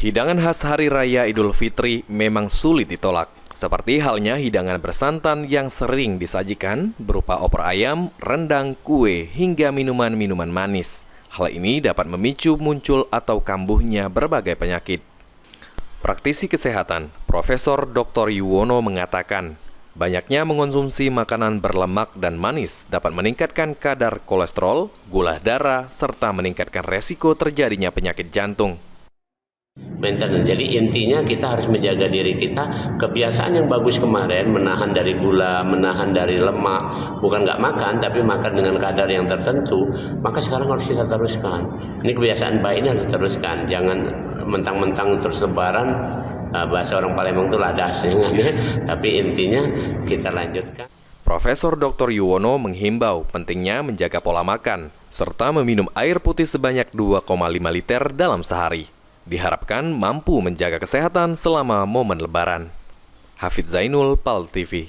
Hidangan khas Hari Raya Idul Fitri memang sulit ditolak. Seperti halnya hidangan bersantan yang sering disajikan berupa opor ayam, rendang, kue, hingga minuman-minuman manis. Hal ini dapat memicu muncul atau kambuhnya berbagai penyakit. Praktisi kesehatan, Profesor Dr. Yuwono mengatakan, banyaknya mengonsumsi makanan berlemak dan manis dapat meningkatkan kadar kolesterol, gula darah, serta meningkatkan resiko terjadinya penyakit jantung. Maintenance. Jadi intinya kita harus menjaga diri kita. Kebiasaan yang bagus kemarin menahan dari gula, menahan dari lemak, bukan nggak makan tapi makan dengan kadar yang tertentu, maka sekarang harus kita teruskan. Ini kebiasaan baik ini harus diteruskan. Jangan mentang-mentang terus lebaran, bahasa orang Palembang itu ladas, ya. Tapi intinya kita lanjutkan. Profesor Dr. Yuwono menghimbau pentingnya menjaga pola makan serta meminum air putih sebanyak 2,5 liter dalam sehari. Diharapkan mampu menjaga kesehatan selama momen Lebaran. Hafidz Zainul, PAL TV.